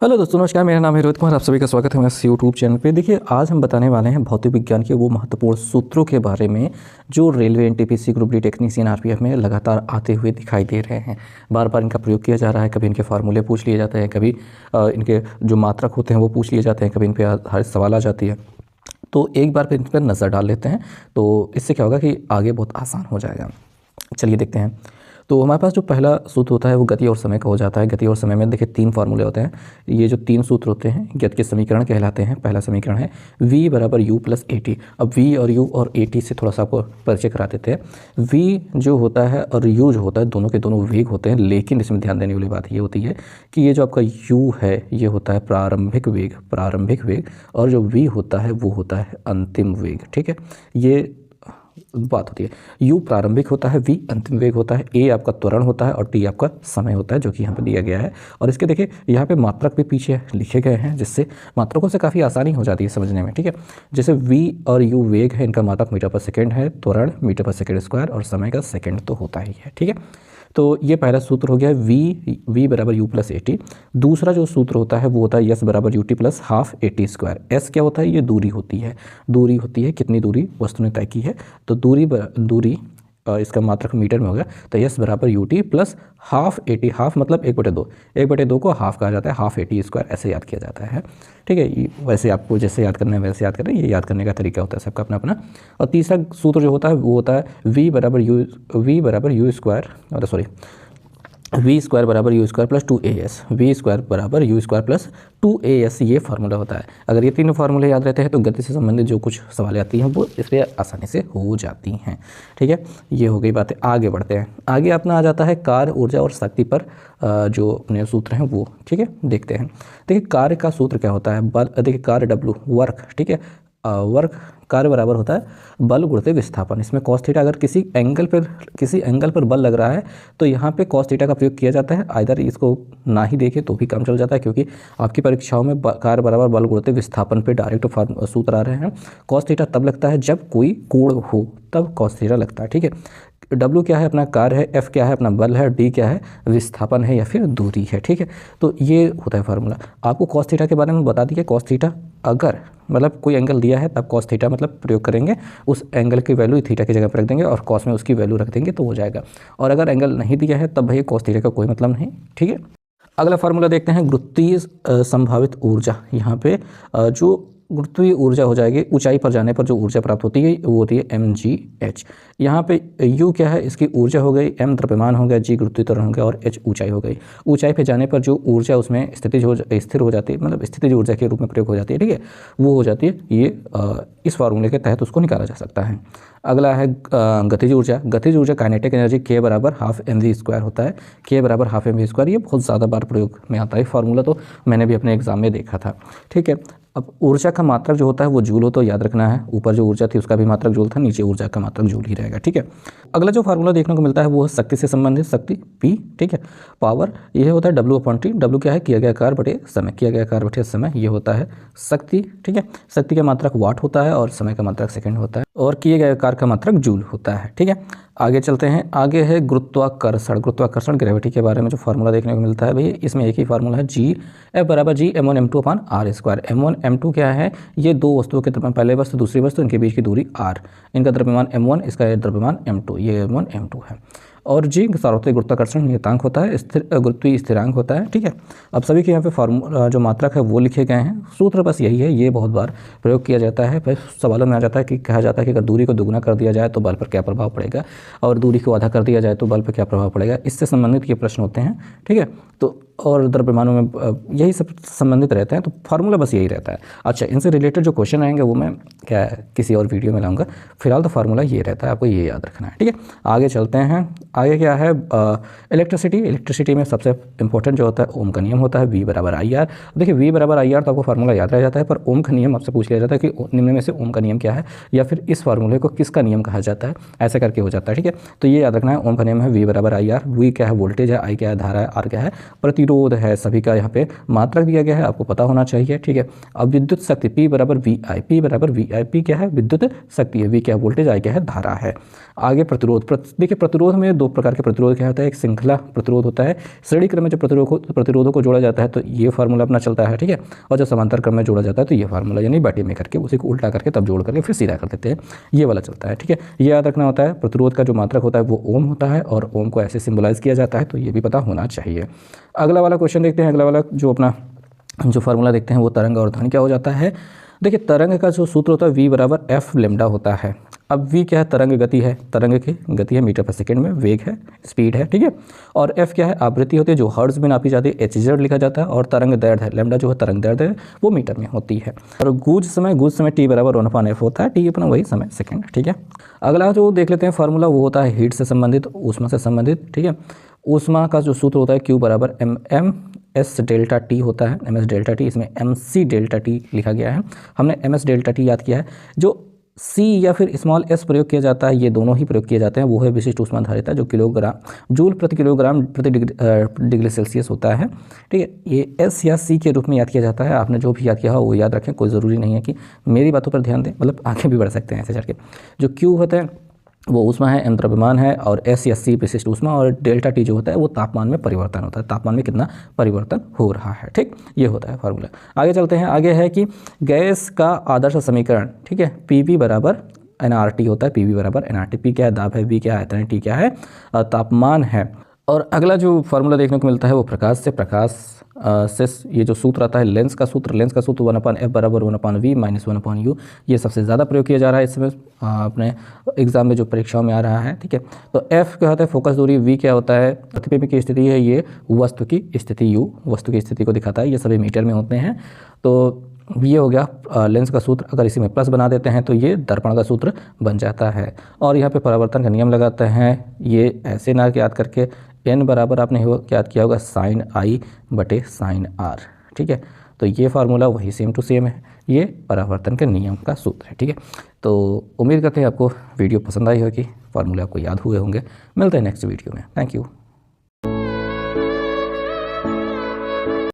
Hello दोस्तों, नमस्कार। मेरा नाम है रोहित कुमार। आप सभी का स्वागत है मेरे यूट्यूब चैनल पे। देखिए, आज हम बताने वाले हैं भौतिक विज्ञान के वो महत्वपूर्ण सूत्रों के बारे में जो railway, NTPC, group D technician, RPF में लगातार आते हुए दिखाई दे रहे हैं। बार बार इनका प्रयोग किया जा रहा है। कभी इनके फार्मूले पूछ लिए जाते हैं, कभी इनके जो मात्रक होते हैं वो पूछ लिए जाते हैं, कभी इन पर आधारित सवाल आ जाती है। तो एक बार फिर इन पर नज़र डाल लेते हैं, तो इससे क्या होगा कि आगे बहुत आसान हो जाएगा। चलिए देखते हैं। तो हमारे पास जो पहला सूत्र होता है वो गति और समय का हो जाता है। गति और समय में देखिए 3 फार्मूले होते हैं। ये जो 3 सूत्र होते हैं गति के समीकरण कहलाते हैं। पहला समीकरण है v बराबर u प्लस ए टी। अब v और u और ए टी से थोड़ा सा आपको परिचय करा देते हैं। v जो होता है और u जो होता है, दोनों के दोनों वेग होते हैं, लेकिन इसमें ध्यान देने वाली बात ये होती है कि ये जो आपका u है ये होता है प्रारंभिक वेग, और जो v होता है वो होता है अंतिम वेग। ठीक है, ये बात होती है। u प्रारंभिक होता है, v अंतिम वेग होता है, a आपका त्वरण होता है और t आपका समय होता है, जो कि यहाँ पे दिया गया है। और इसके देखिए यहाँ पे मात्रक भी पीछे लिखे गए हैं, जिससे मात्रकों से काफ़ी आसानी हो जाती है समझने में। ठीक है, जैसे v और u वेग है, इनका मात्रक मीटर पर सेकेंड है, त्वरण मीटर पर सेकेंड स्क्वायर, और समय का सेकेंड तो होता ही है। ठीक है, तो ये पहला सूत्र हो गया v बराबर u प्लस ए टी। दूसरा जो सूत्र होता है वो होता है s बराबर u T plus half A T square. s क्या होता है? ये दूरी होती है। कितनी दूरी वस्तु ने तय की है, तो दूरी इसका मात्रक मीटर में हो गया, तो s बराबर u T plus half A T. Half मतलब 1/2 को हाफ कहा जाता है, हाफ ए टी स्क्वायर ऐसे याद किया जाता है। ठीक है, वैसे आपको जैसे याद करना है वैसे याद करें, ये याद करने का तरीका होता है सबका अपना अपना। और तीसरा सूत्र जो होता है वो होता है v बराबर यू स्क्वायर बराबर you square plus 2as। v square बराबर यू स्क्वायर प्लस 2as, ये फार्मूला होता है। अगर ये तीनों फार्मूले याद रहते हैं तो गति से संबंधित जो कुछ सवाल आती हैं वो इस पर आसानी से हो जाती हैं। ठीक है, ये हो गई बातें। आगे बढ़ते हैं। आगे अपना आ जाता है कार्य, ऊर्जा और शक्ति पर जो अपने सूत्र हैं वो। ठीक है, देखते हैं। देखिए कार्य का सूत्र क्या होता है? बल। देखिए कार्य W वर्क। ठीक है, वर्क कार्य बराबर होता है बल गुणित विस्थापन। इसमें कॉस थीटा, अगर किसी एंगल पर बल लग रहा है तो यहाँ पे कॉस थीटा का प्रयोग किया जाता है। आइदर इसको ना ही देखें तो भी काम चल जाता है, क्योंकि आपकी परीक्षाओं में कार्य बराबर बल गुणित विस्थापन पे डायरेक्ट सूत्र आ रहे हैं। कॉस थीटा तब लगता है जब कोई कोण हो, तब कॉस थीटा लगता है। ठीक है, W क्या है? अपना कार्य है। F क्या है? अपना बल है। D क्या है? विस्थापन है या फिर दूरी है। ठीक है, तो ये होता है फार्मूला। आपको कॉस थीटा के बारे में बता दिया। कॉस थीटा अगर मतलब कोई एंगल दिया है तब कॉस थीटा मतलब प्रयोग करेंगे, उस एंगल की वैल्यू थीटा की जगह पर रख देंगे और कॉस में उसकी वैल्यू रख देंगे तो हो जाएगा। और अगर एंगल नहीं दिया है तब भाई कॉस थीटा का कोई मतलब नहीं। ठीक है, अगला फार्मूला देखते हैं गुरुत्वीय संभावित ऊर्जा। यहाँ पे जो गुरुत्वीय ऊर्जा हो जाएगी, ऊंचाई पर जाने पर जो ऊर्जा प्राप्त होती है वो होती है mgh। यहाँ पे u क्या है? इसकी ऊर्जा हो गई, m द्रव्यमान हो गया, g गुरुत्वीय त्वरण हो गया और h ऊंचाई हो गई। ऊंचाई पे जाने पर जो ऊर्जा उसमें स्थिर हो जाती है, मतलब स्थितिज ऊर्जा के रूप में प्रयोग हो जाती है। ठीक है, वो हो जाती है ये इस फार्मूले के तहत उसको निकाला जा सकता है। अगला है गतिज ऊर्जा काइनेटिक एनर्जी k बराबर हाफ mv स्क्वायर होता है। k बराबर हाफ mv स्क्वायर, ये बहुत ज़्यादा बार प्रयोग में आता है फार्मूला, तो मैंने भी अपने एग्जाम में देखा था। ठीक है, अब ऊर्जा का मात्रक जो होता है वो जूल हो, तो याद रखना है ऊपर जो ऊर्जा थी उसका भी मात्रक जूल था, नीचे ऊर्जा का मात्रक जूल ही रहेगा। ठीक है, अगला जो फार्मूला देखने को मिलता है वो है शक्ति से संबंधित, शक्ति P। ठीक है, पावर ये होता है W/T। W क्या है? किया गया कार्य बटे समय, ये होता है शक्ति। ठीक है, शक्ति का मात्रक वाट होता है और समय का मात्रक सेकंड होता है, और किए गए कार्य का मात्रक जूल होता है। ठीक है, आगे चलते हैं। आगे है गुरुत्वाकर्षण ग्रेविटी के बारे में जो फार्मूला देखने को मिलता है भाई, इसमें एक ही फार्मूला है F बराबर G m1 m2 अपान r स्क्वायर। m1 m2 क्या है? ये दो वस्तुओं के द्रव्यमान, पहले वस्तु दूसरी वस्तु, इनके बीच की दूरी r। इनका द्रव्यमान m1, इसका द्रव्यमान m2, ये m1 m2 है। और जी सार्वत्रिक गुरुत्वाकर्षण नियतांक होता है, स्थिर गुरुत्वीय स्थिरांक होता है। ठीक है, अब सभी के यहाँ पे फार्मूला जो मात्रक है वो लिखे गए हैं। सूत्र बस यही है, ये बहुत बार प्रयोग किया जाता है। फिर सवालों में आ जाता है कि कहा जाता है कि अगर दूरी को दुगुना कर दिया जाए तो बल पर क्या प्रभाव पड़ेगा, और दूरी को आधा कर दिया जाए तो बल पर क्या प्रभाव पड़ेगा। इससे संबंधित ये प्रश्न होते हैं। ठीक है, तो और द्रव्यमानों में यही सब संबंधित रहते हैं, तो फार्मूला बस यही रहता है। अच्छा, इनसे रिलेटेड जो क्वेश्चन आएंगे वो मैं क्या किसी और वीडियो में लाऊंगा। फिलहाल तो फार्मूला ये रहता है, आपको ये याद रखना है। ठीक है, आगे चलते हैं। आगे क्या है? इलेक्ट्रिसिटी में सबसे इंपॉर्टेंट जो होता है ओम का नियम होता है, V बराबर IR। देखिए V बराबर IR तो आपको फार्मूला याद रह जाता है, पर ओम का नियम आपसे पूछ लिया जाता है कि निम्न में से ओम का नियम क्या है, या फिर इस फार्मूले को किसका नियम कहा जाता है, ऐसा करके हो जाता है। ठीक है, तो ये याद रखना है। ओम का नियम है V बराबर IR। V क्या है? वोल्टेज है, I क्या है? धारा है, R क्या है? प्रतिरोध प्रतिरोध है सभी का यहाँ पे मात्रक दिया गया है, आपको पता होना चाहिए, ठीक है। अब विद्युत शक्ति P बराबर VI, P बराबर VI, P क्या है विद्युत शक्ति है, V क्या है वोल्टेज, I क्या है धारा है। आगे प्रतिरोध, देखिए प्रतिरोध में दो प्रकार के प्रतिरोध क्या होता है, एक श्रृंखला प्रतिरोध होता है, श्रेणी क्रम में जब प्रतिरोधों को जोड़ा जाता है तो ये फार्मूला अपना चलता है, ठीक है। और जब समांतर क्रम में जोड़ा जाता है तो ये फार्मूला, यानी बाटी में करके उसी को उल्टा करके तब जोड़ करके फिर सीधा कर देते हैं, ये वाला चलता है, ठीक है। ये याद रखना होता है। प्रतिरोध का जो मात्रक होता है वो ओम होता है और ओम को ऐसे सिंबलाइज किया जाता है, तो ये भी पता होना चाहिए। अगला वाला क्वेश्चन देखते हैं। अगला वाला जो अपना जो फार्मूला देखते हैं वो तरंग और ध्वनि क्या हो जाता है। देखिए तरंग का जो सूत्र होता है V बराबर F लैम्डा होता है। अब V क्या है, तरंग गति है, तरंग की गति है मीटर पर सेकंड में, वेग है, स्पीड है, ठीक है। और F क्या है, आवृत्ति होती है जो हर्ट्ज में नापी जाती है, Hz लिखा जाता है। और तरंग दैर्ध्य है, लैम्डा जो है तरंग दैर्ध्य है वो मीटर में होती है। और गूंज समय T बराबर 1/f होता है, T अपना वही समय सेकेंड, ठीक है। अगला जो देख लेते हैं फार्मूला वो होता है हीट से संबंधित, ऊष्मा से संबंधित, ठीक है। ऊष्मा का जो सूत्र होता है Q बराबर MS डेल्टा T होता है, MS डेल्टा T, इसमें MC डेल्टा T लिखा गया है। हमने MS डेल्टा T याद किया है। जो C या फिर स्मॉल s प्रयोग किया जाता है, ये दोनों ही प्रयोग किए जाते हैं, वो है विशिष्ट ऊष्माधारिता जो जूल प्रति किलोग्राम प्रति डिग्री सेल्सियस होता है, ठीक है। ये S या C के रूप में याद किया जाता है। आपने जो भी याद किया हो वो याद रखें, कोई ज़रूरी नहीं है कि मेरी बातों पर ध्यान दें, मतलब आगे भी बढ़ सकते हैं ऐसे चल के। जो Q होता है वो ऊष्मा है, M द्रव्यमान है, और S या C विशिष्ट ऊष्मा, और डेल्टा T जो होता है वो तापमान में परिवर्तन होता है, तापमान में कितना परिवर्तन हो रहा है, ठीक। ये होता है फार्मूला। आगे चलते हैं। आगे है कि गैस का आदर्श समीकरण, ठीक है, PV बराबर nRT होता है, PV बराबर nRT। P क्या है, दाब है, V क्या है आयतन है, T क्या है तापमान है। और अगला जो फार्मूला देखने को मिलता है वो प्रकाश से, से ये जो सूत्र आता है लेंस का सूत्र 1/f बराबर 1/v माइनस 1/u, ये सबसे ज़्यादा प्रयोग किया जा रहा है इस समय अपने एग्जाम में जो परीक्षाओं में आ रहा है, ठीक है। तो f क्या होता है फोकस दूरी, v क्या होता है प्रतिबिंब की स्थिति है, ये वस्तु की स्थिति, u वस्तु की स्थिति को दिखाता है, ये सभी मीटर में होते हैं। तो ये हो गया लेंस का सूत्र। अगर इसी में प्लस बना देते हैं तो ये दर्पण का सूत्र बन जाता है। और यहाँ पे परावर्तन का नियम लगाते हैं, ये ऐसे ना याद करके n बराबर आपने याद किया होगा sin I बटे sin R, ठीक है। तो ये फार्मूला वही सेम टू सेम है, ये परावर्तन के नियम का सूत्र है, ठीक है। तो उम्मीद करते हैं आपको वीडियो पसंद आई होगी, फार्मूला आपको याद हुए होंगे। मिलते हैं नेक्स्ट वीडियो में। Thank you.